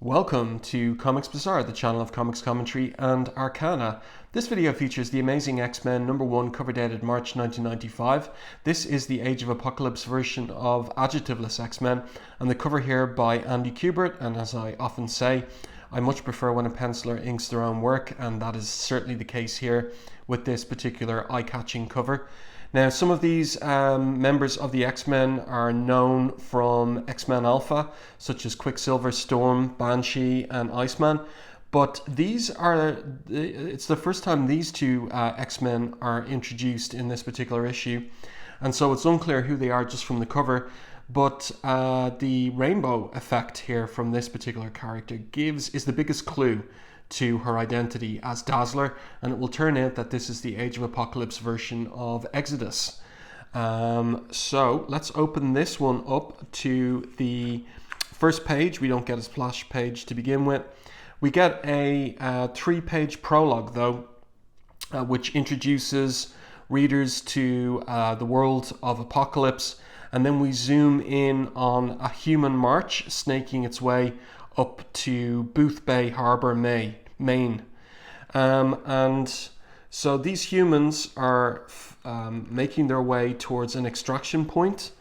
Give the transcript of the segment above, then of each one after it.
Welcome to Comics Bazaar, the channel of comics commentary and arcana. This video features the Amazing X-Men #1 cover dated March 1995. This is the Age of Apocalypse version of Adjectiveless X-Men, and the cover here by Andy Kubert. And as I often say, I much prefer when a penciler inks their own work, and that is certainly the case here with this particular eye-catching cover. Now, some of these members of the X-Men are known from X-Men Alpha, such as Quicksilver, Storm, Banshee, and Iceman. But it's the first time these two X-Men are introduced in this particular issue. And so it's unclear who they are just from the cover. But the rainbow effect here from this particular character is the biggest clue to her identity as Dazzler, and it will turn out that this is the Age of Apocalypse version of Exodus. So let's open this one up to the first page. We don't get a splash page to begin with. We get a 3-page prologue though, which introduces readers to the world of Apocalypse, and then we zoom in on a human march snaking its way up to Booth Bay Harbor, Maine. And so these humans are making their way towards an extraction point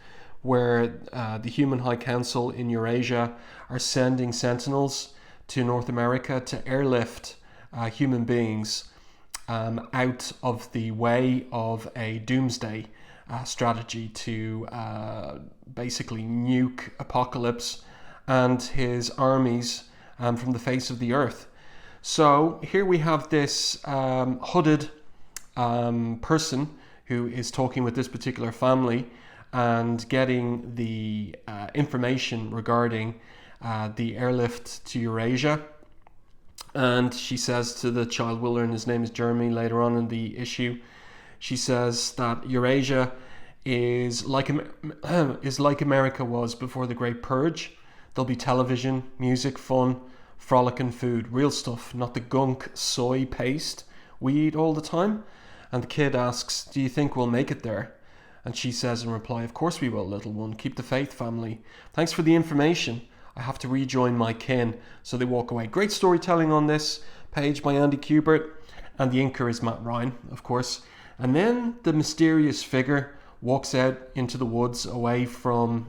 where the Human High Council in Eurasia are sending sentinels to North America to airlift human beings out of the way of a doomsday strategy to basically nuke Apocalypse and his armies from the face of the earth. So here we have this hooded person who is talking with this particular family and getting the information regarding the airlift to Eurasia. And she says to the child, we'll learn his name is Jeremy later on in the issue, she says that Eurasia is like America was before the Great Purge. There'll be television, music, fun, frolic and food, real stuff, not the gunk soy paste we eat all the time. And the kid asks, do you think we'll make it there? And she says in reply, of course we will, little one. Keep the faith, family. Thanks for the information. I have to rejoin my kin. So they walk away. Great storytelling on this page by Andy Kubert. And the inker is Matt Ryan, of course. And then the mysterious figure walks out into the woods away from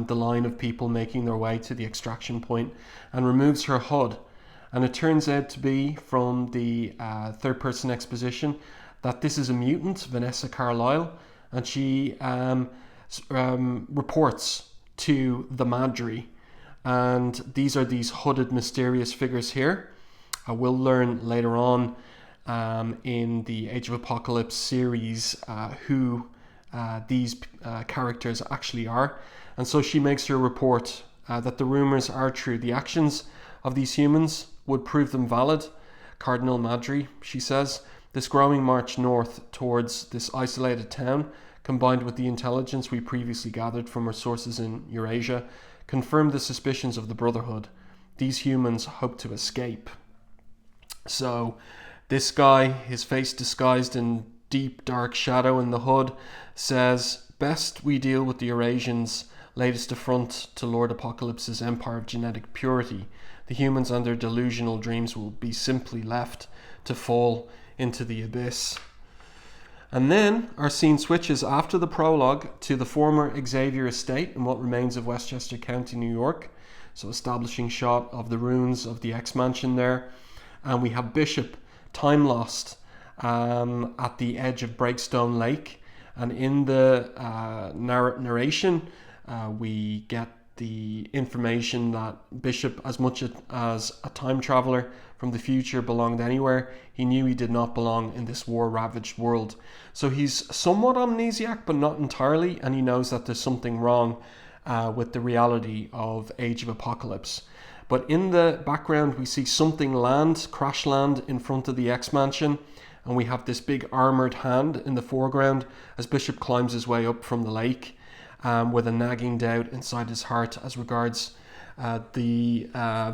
the line of people making their way to the extraction point and removes her hood. And it turns out to be, from the third-person exposition, that this is a mutant, Vanessa Carlyle, and she reports to the Madri. And these are these hooded mysterious figures here. We'll learn later on in the Age of Apocalypse series who these characters actually are. And so she makes her report that the rumors are true. The actions of these humans would prove them valid. Cardinal Madri, she says, this growing march north towards this isolated town, combined with the intelligence we previously gathered from our sources in Eurasia, confirmed the suspicions of the Brotherhood. These humans hope to escape. So this guy, his face disguised in deep dark shadow in the hood, says, best we deal with the Eurasians' latest affront to Lord Apocalypse's empire of genetic purity. The humans and their delusional dreams will be simply left to fall into the abyss. And then our scene switches after the prologue to the former Xavier estate in what remains of Westchester County, New York. So establishing shot of the ruins of the X-Mansion there. And we have Bishop, time lost, at the edge of Breakstone Lake. And in the narration, we get the information that Bishop, as much as a time traveler from the future, belonged anywhere, he knew he did not belong in this war-ravaged world. So he's somewhat amnesiac, but not entirely, and he knows that there's something wrong with the reality of Age of Apocalypse. But in the background, we see something crash land in front of the X-Mansion, and we have this big armoured hand in the foreground as Bishop climbs his way up from the lake with a nagging doubt inside his heart as regards the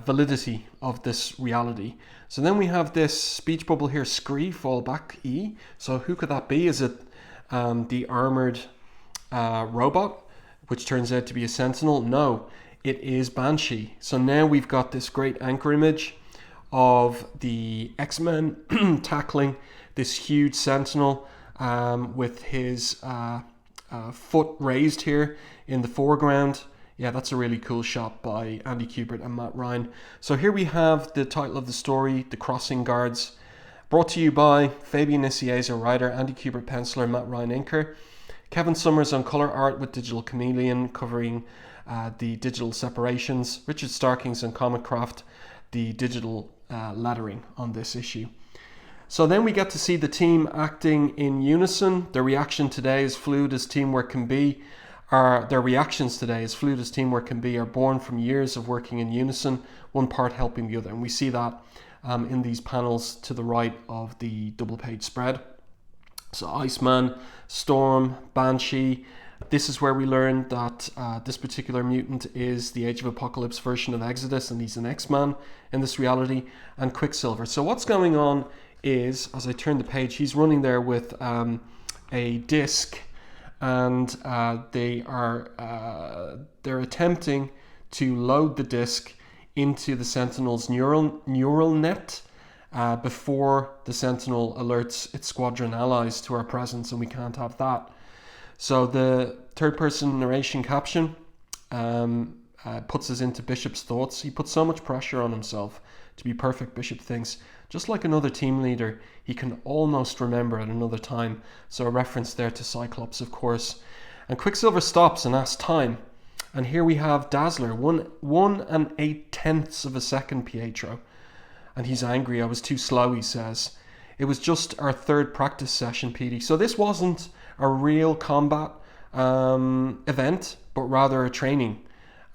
validity of this reality. So then we have this speech bubble here, scree, fall back, E. So who could that be? Is it the armoured robot, which turns out to be a sentinel? No, it is Banshee. So now we've got this great anchor image of the X-Men tackling this huge Sentinel with his foot raised here in the foreground. Yeah, that's a really cool shot by Andy Kubert and Matt Ryan. So here we have the title of the story, The Crossing Guards, brought to you by Fabian Nicieza, writer, Andy Kubert, penciler, Matt Ryan, inker, Kevin Summers on colour art with Digital Chameleon covering the digital separations, Richard Starkings on Comic Craft, the digital lettering on this issue. So then we get to see the team acting in unison. Their reaction today, as fluid as teamwork can be, are born from years of working in unison, one part helping the other. And we see that in these panels to the right of the double page spread. So Iceman, Storm, Banshee. This is where we learn that this particular mutant is the Age of Apocalypse version of Exodus, and he's an X-Man in this reality, and Quicksilver. So what's going on is, as I turn the page, he's running there with a disc, and they're attempting to load the disc into the Sentinel's neural net before the Sentinel alerts its squadron allies to our presence, and we can't have that. So the third-person narration caption puts us into Bishop's thoughts. He puts so much pressure on himself to be perfect. Bishop thinks, just like another team leader, he can almost remember at another time. So a reference there to Cyclops, of course. And Quicksilver stops and asks time. And here we have Dazzler, 1 8/10 of a second, Pietro. And he's angry. I was too slow, he says. It was just our third practice session, Petey. So this wasn't a real combat event, but rather a training.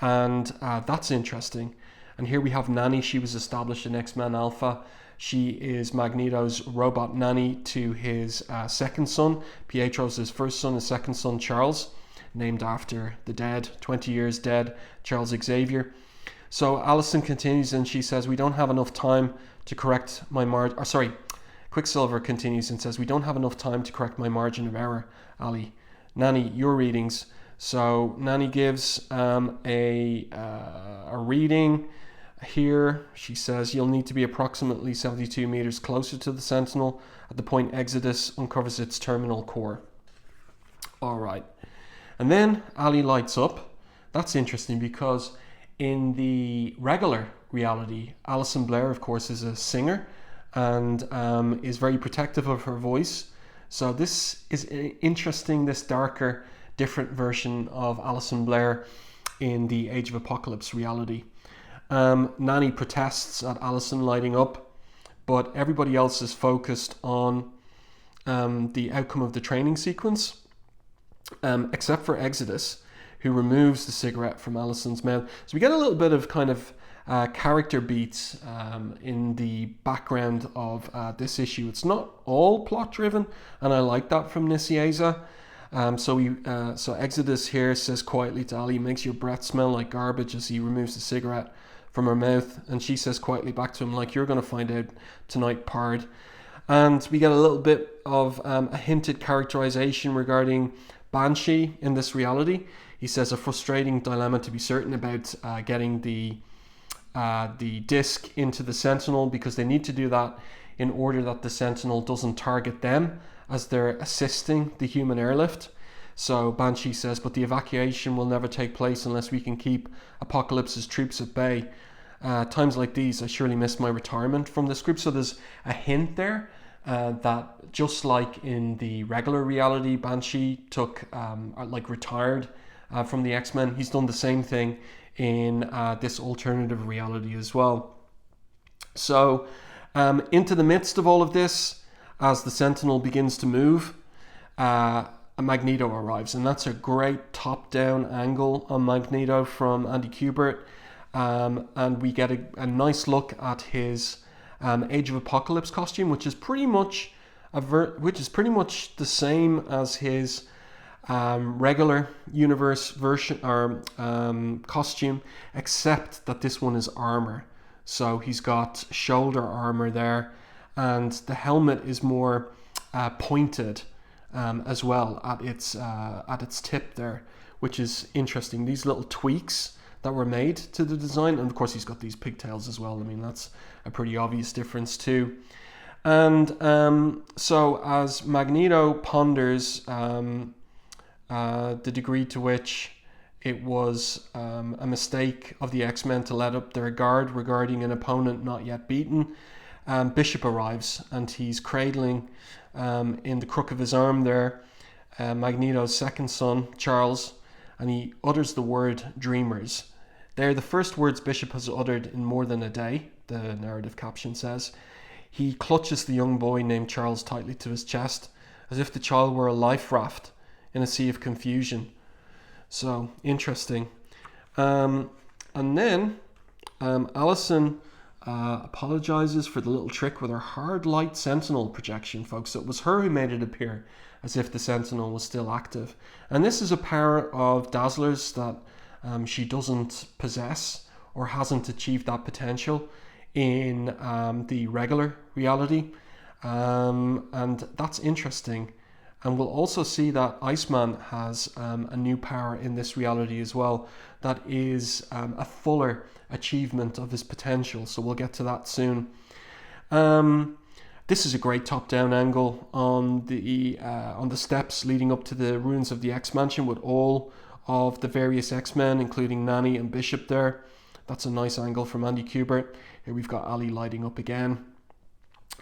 And that's interesting. And here we have Nanny. She was established in X-Men Alpha. She is Magneto's robot nanny to his second son. Pietro's his first son, his second son, Charles, named after the dead, 20 years dead, Charles Xavier. So Allison continues and she says, we don't have enough time to correct my Quicksilver continues and says, we don't have enough time to correct my margin of error, Ali. Nanny, your readings. So Nanny gives a reading here. She says, you'll need to be approximately 72 meters closer to the Sentinel at the point Exodus uncovers its terminal core. All right. And then Ali lights up. That's interesting because in the regular reality, Alison Blair, of course, is a singer and is very protective of her voice. So this is interesting, this darker, different version of Alison Blair in the Age of Apocalypse reality. Nanny protests at Allison lighting up, but everybody else is focused on the outcome of the training sequence, except for Exodus, who removes the cigarette from Allison's mouth. So we get a little bit of kind of character beats in the background of this issue. It's not all plot driven, and I like that from Nicieza. So Exodus here says quietly to Ali, makes your breath smell like garbage, as he removes the cigarette from her mouth, and she says quietly back to him, like, you're going to find out tonight, pard. And we get a little bit of a hinted characterization regarding Banshee in this reality. He says a frustrating dilemma to be certain about getting the disc into the Sentinel, because they need to do that in order that the Sentinel doesn't target them as they're assisting the human airlift. So Banshee says, but the evacuation will never take place unless we can keep Apocalypse's troops at bay. Times like these, I surely miss my retirement from this group. So there's a hint there that just like in the regular reality, Banshee retired from the X-Men. He's done the same thing in this alternative reality as well. So into the midst of all of this, as the Sentinel begins to move, a Magneto arrives, and that's a great top-down angle on Magneto from Andy Kubert, and we get a nice look at his Age of Apocalypse costume, which is pretty much the same as his regular universe version or costume, except that this one is armor. So he's got shoulder armor there, and the helmet is more pointed as well at its tip there, which is interesting. These little tweaks that were made to the design. And of course he's got these pigtails as well. I mean, that's a pretty obvious difference too. And so as Magneto ponders the degree to which it was a mistake of the X-Men to let up their guard regarding an opponent not yet beaten, Bishop arrives, and he's cradling in the crook of his arm there Magneto's second son, Charles, and he utters the word dreamers. They're the first words Bishop has uttered in more than a day, the narrative caption says. He clutches the young boy named Charles tightly to his chest, as if the child were a life raft in a sea of confusion. So, interesting. And then Allison apologizes for the little trick with her hard light sentinel projection, folks. So it was her who made it appear as if the sentinel was still active. And this is a power of Dazzler's that she doesn't possess or hasn't achieved that potential in the regular reality. And that's interesting. And we'll also see that Iceman has a new power in this reality as well that is a fuller achievement of his potential. So we'll get to that soon. This is a great top-down angle on the steps leading up to the ruins of the X-Mansion with all of the various X-Men, including Nanny and Bishop there. That's a nice angle from Andy Kubert. Here we've got Ali lighting up again.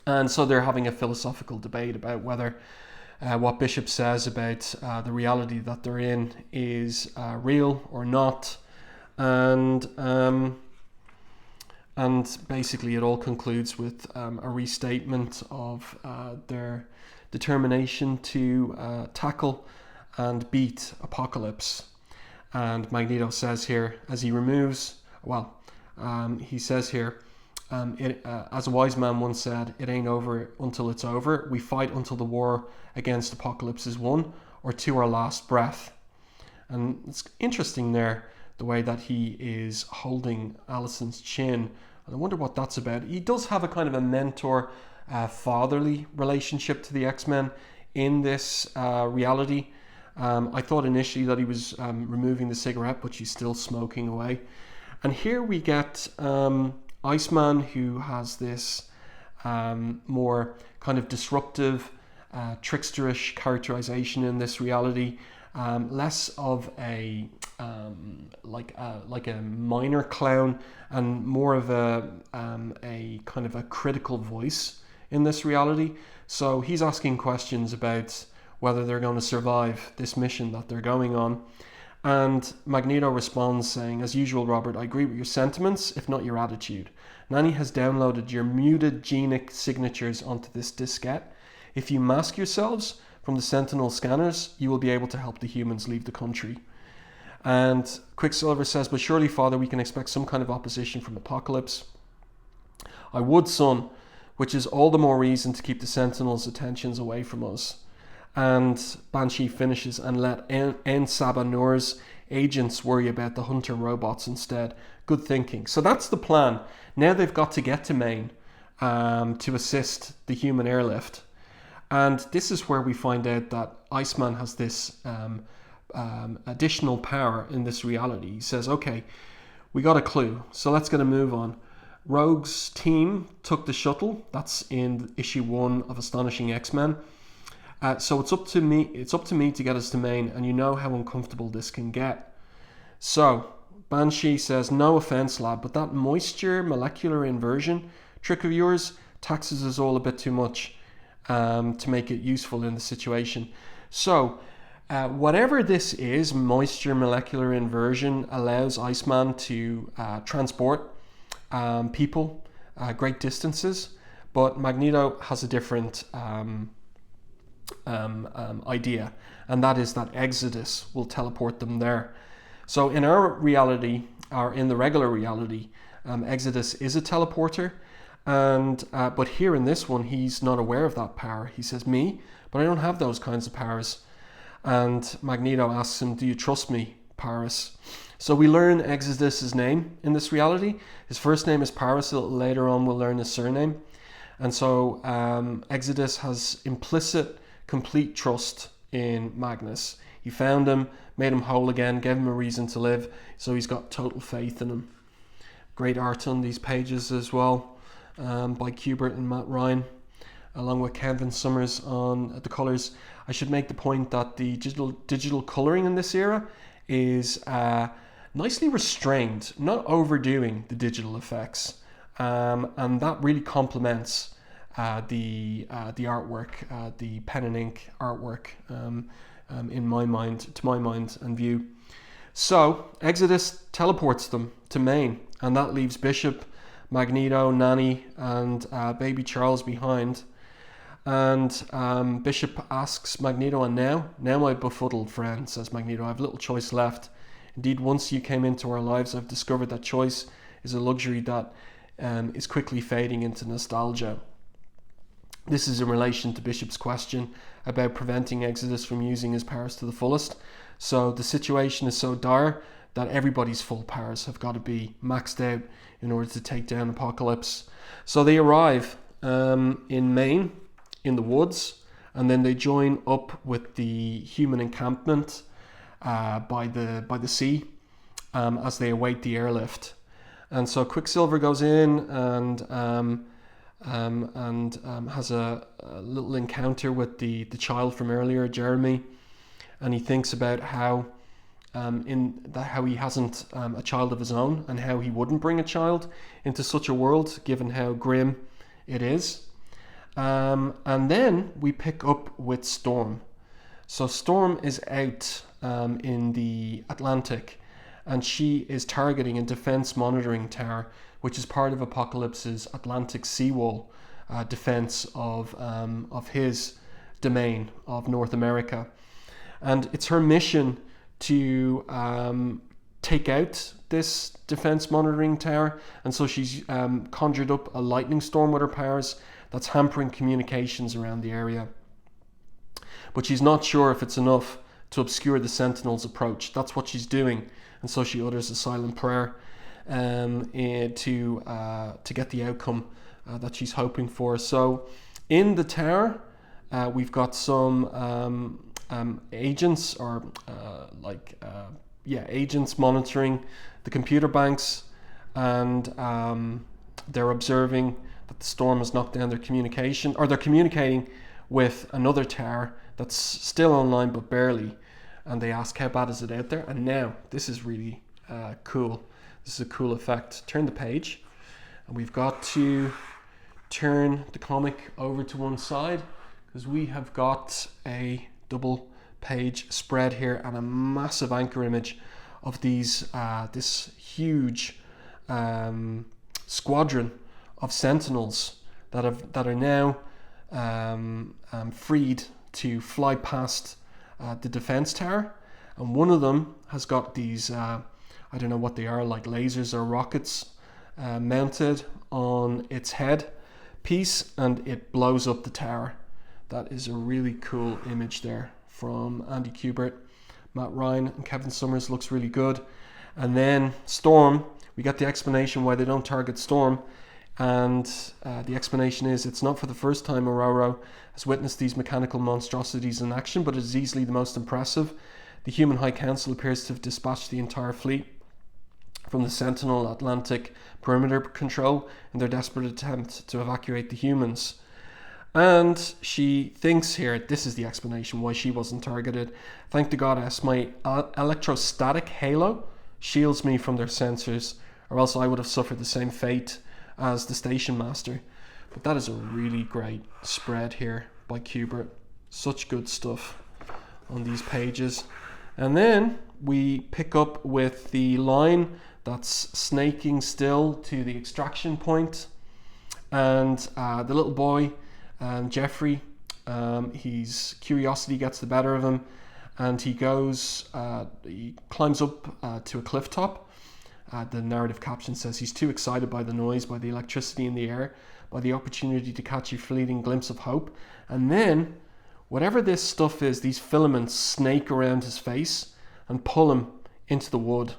And so they're having a philosophical debate about whether what Bishop says about the reality that they're in is real or not. And basically it all concludes with a restatement of their determination to tackle and beat Apocalypse. And Magneto says here, as he removes, he says here, as a wise man once said, it ain't over until it's over. We fight until the war against Apocalypse is won, or to our last breath. And it's interesting there, the way that he is holding Allison's chin. And I wonder what that's about. He does have a kind of a mentor, fatherly relationship to the X-Men in this reality. I thought initially that he was removing the cigarette, but she's still smoking away. And here we get Iceman, who has this more kind of disruptive, tricksterish characterization in this reality, less of a like a minor clown and more of a kind of a critical voice in this reality. So he's asking questions about whether they're going to survive this mission that they're going on. And Magneto responds saying, as usual, Robert, I agree with your sentiments, if not your attitude. Nanny has downloaded your muted genic signatures onto this diskette. If you mask yourselves from the Sentinel scanners, you will be able to help the humans leave the country. And Quicksilver says, but surely, Father, we can expect some kind of opposition from Apocalypse. I would, son, which is all the more reason to keep the Sentinels' attentions away from us. And Banshee finishes, and let En Saba Noor's agents worry about the Hunter robots instead. Good thinking. So that's the plan. Now they've got to get to Maine to assist the human airlift. And this is where we find out that Iceman has this additional power in this reality. He says, okay, we got a clue, so let's get a move on. Rogue's team took the shuttle. That's in issue 1 of Astonishing X-Men. So it's up to me to get us to Maine, and you know how uncomfortable this can get. So Banshee says, no offense, lad, but that moisture molecular inversion trick of yours taxes us all a bit too much to make it useful in the situation. So whatever this is, moisture molecular inversion allows Iceman to transport people great distances, but Magneto has a different idea, and that is that Exodus will teleport them there. So in our reality, or in the regular reality, Exodus is a teleporter, and but here in this one, he's not aware of that power. He says, me? But I don't have those kinds of powers. And Magneto asks him, do you trust me, Paris? So we learn Exodus's name in this reality. His first name is Paris. A little later on, we'll learn his surname. And so Exodus has implicit, complete trust in Magnus. He found him, made him whole again, gave him a reason to live, so he's got total faith in him. Great art on these pages as well, by Kubert and Matt Ryan, along with Kevin Summers on the colours. I should make the point that the digital colouring in this era is nicely restrained, not overdoing the digital effects, and that really complements the artwork, the pen and ink artwork, in my mind, to my mind and view. So Exodus teleports them to Maine, and that leaves Bishop, Magneto, Nanny, and baby Charles behind. And Bishop asks Magneto, and now my befuddled friend, says Magneto, I have little choice left. Indeed, once you came into our lives, I've discovered that choice is a luxury that is quickly fading into nostalgia. This is in relation to Bishop's question about preventing Exodus from using his powers to the fullest. So the situation is so dire that everybody's full powers have got to be maxed out in order to take down Apocalypse. So they arrive in Maine, in the woods, and then they join up with the human encampment by the sea as they await the airlift. And so Quicksilver goes in and has a little encounter with the child from earlier, Jeremy, and he thinks about how he hasn't a child of his own, and how he wouldn't bring a child into such a world given how grim it is. And then we pick up with Storm. So Storm is out in the Atlantic, and she is targeting a defense monitoring tower, which is part of Apocalypse's Atlantic seawall defense of his domain of North America. And it's her mission to take out this defense monitoring tower, and so she's conjured up a lightning storm with her powers that's hampering communications around the area. But she's not sure if it's enough to obscure the Sentinel's approach. That's what she's doing, and so she utters a silent prayer to get the outcome that she's hoping for. So in the tower, we've got some agents, or agents monitoring the computer banks, and they're observing that the storm has knocked down their communication, or they're communicating with another tower that's still online but barely, and they ask, how bad is it out there? And now this is really cool. This is a cool effect. Turn the page, and we've got to turn the comic over to one side because we have got a double page spread here and a massive anchor image of these this huge squadron of Sentinels that are now freed to fly past the defense tower, and one of them has got these I don't know what they are, like lasers or rockets mounted on its head piece, and it blows up the tower. That is a really cool image there from Andy Kubert, Matt Ryan, and Kevin Summers. Looks really good. And then Storm, we get the explanation why they don't target Storm, and the explanation is it's not for the first time Ororo has witnessed these mechanical monstrosities in action, but it is easily the most impressive. The Human High Council appears to have dispatched the entire fleet from the Sentinel Atlantic perimeter control in their desperate attempt to evacuate the humans. And she thinks here, this is the explanation why she wasn't targeted. Thank the goddess, my electrostatic halo shields me from their sensors, or else I would have suffered the same fate as the station master. But that is a really great spread here by Kubert. Such good stuff on these pages. And then we pick up with the line that's snaking still to the extraction point, and the little boy, Jeffrey, his curiosity gets the better of him, and he climbs up to a cliff top. The narrative caption says he's too excited by the noise, by the electricity in the air, by the opportunity to catch a fleeting glimpse of hope. And then whatever this stuff is, these filaments snake around his face and pull him into the wood.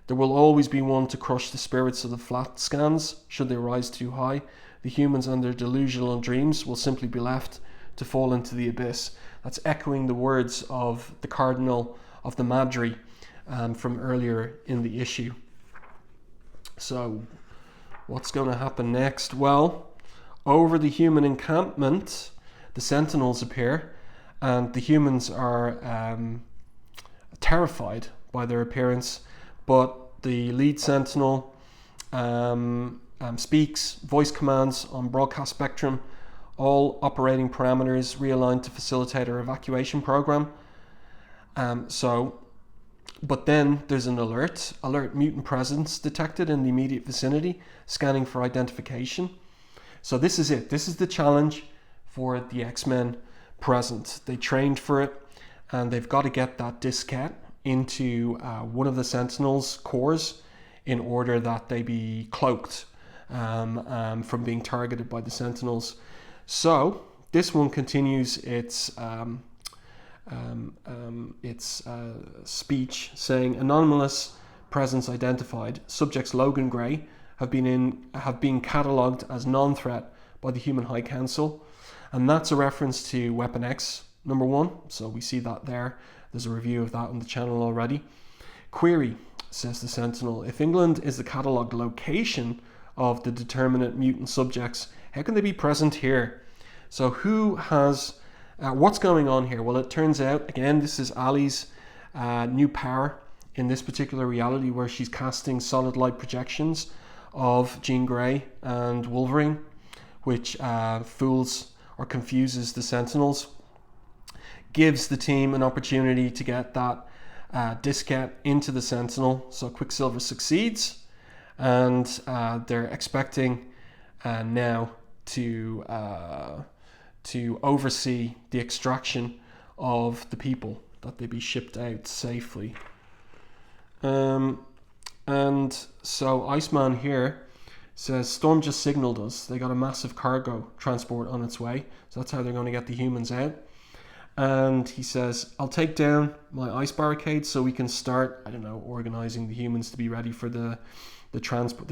There will always be one to crush the spirits of the flat scans should they rise too high. The humans and their delusional dreams will simply be left to fall into the abyss. That's echoing the words of the Cardinal of the Madri from earlier in the issue. So what's going to happen next? Well, over the human encampment, the Sentinels appear, and the humans are terrified by their appearance, but the lead Sentinel speaks voice commands on broadcast spectrum, all operating parameters realigned to facilitate our evacuation program. But then there's an alert mutant presence detected in the immediate vicinity, scanning for identification. So this is it. This is the challenge for the X-Men present. They trained for it, and they've got to get that diskette into one of the Sentinels' cores in order that they be cloaked from being targeted by the Sentinels. So this one continues its speech, saying anomalous presence identified. Subjects Logan Gray have been catalogued as non-threat by the Human High Council, and that's a reference to Weapon X #1. So we see that there. There's a review of that on the channel already. Query, says the Sentinel, if England is the catalogued location of the determinate mutant subjects, how can they be present here? So who has what's going on here? Well, it turns out, again, this is Ali's new power in this particular reality, where she's casting solid light projections of Jean Grey and Wolverine, which fools or confuses the Sentinels, gives the team an opportunity to get that diskette into the Sentinel. So Quicksilver succeeds, and they're expecting now to oversee the extraction of the people, that they be shipped out safely. And so Iceman here says Storm just signaled us. They got a massive cargo transport on its way, so that's how they're going to get the humans out. And he says, I'll take down my ice barricade so we can start, organizing the humans to be ready for the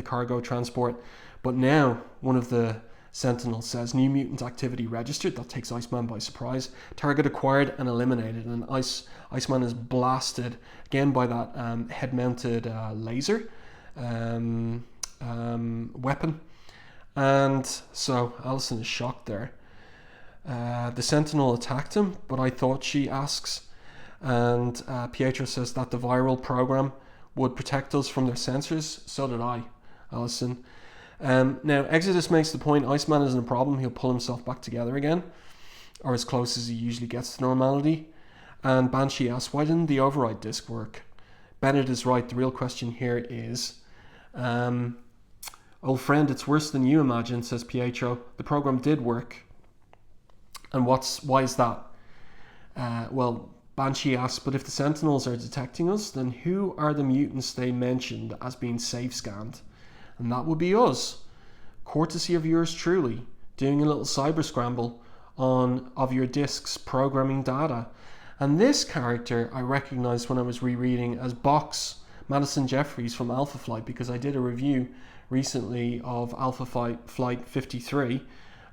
cargo transport. But now one of the Sentinels says new mutant activity registered. That takes Iceman by surprise. Target acquired and eliminated, and Iceman is blasted again by that head-mounted laser weapon. And so Allison is shocked there. The Sentinel attacked him, but I thought, she asks. And Pietro says that the viral program would protect us from their sensors. So did I, Allison. Now, Exodus makes the point Iceman isn't a problem. He'll pull himself back together again, or as close as he usually gets to normality. And Banshee asks, why didn't the override disc work? Bennett is right. The real question here is, old friend, it's worse than you imagine, says Pietro. The program did work. And why is that? Well, Banshee asks, but if the Sentinels are detecting us, then who are the mutants they mentioned as being safe scanned? And that would be us, courtesy of yours truly, doing a little cyber scramble of your disk's programming data. And this character I recognized when I was rereading as Box, Madison Jeffries from Alpha Flight, because I did a review recently of Alpha Flight 53,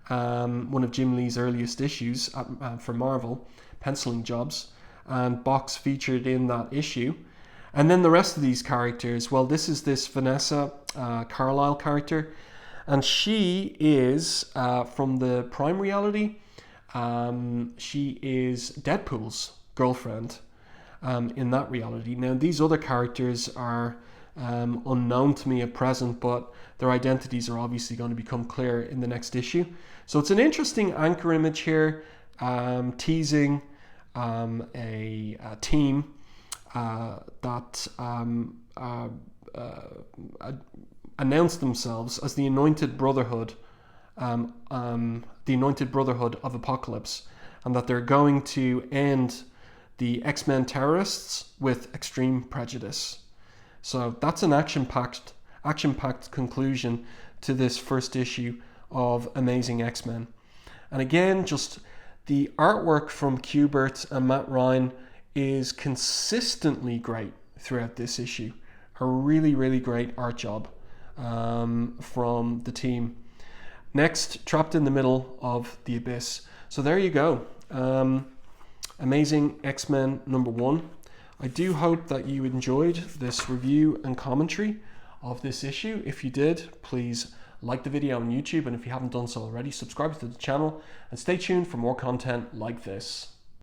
one of Jim Lee's earliest issues for Marvel, penciling jobs, and Box featured in that issue. And then the rest of these characters, well, this is this Vanessa Carlyle character, and she is from the Prime reality. She is Deadpool's girlfriend in that reality. Now, these other characters are unknown to me at present, but their identities are obviously going to become clear in the next issue. So it's an interesting anchor image here, teasing a team that announced themselves as the Anointed Brotherhood, of Apocalypse, and that they're going to end the X-Men terrorists with extreme prejudice. So that's an action-packed conclusion to this first issue of Amazing X-Men. And again, just the artwork from Kubert and Matt Ryan is consistently great throughout this issue. A really, really great art job from the team. Next, Trapped in the Middle of the Abyss. So there you go. Amazing X-Men #1. I do hope that you enjoyed this review and commentary of this issue. If you did, please like the video on YouTube, and if you haven't done so already, subscribe to the channel and stay tuned for more content like this.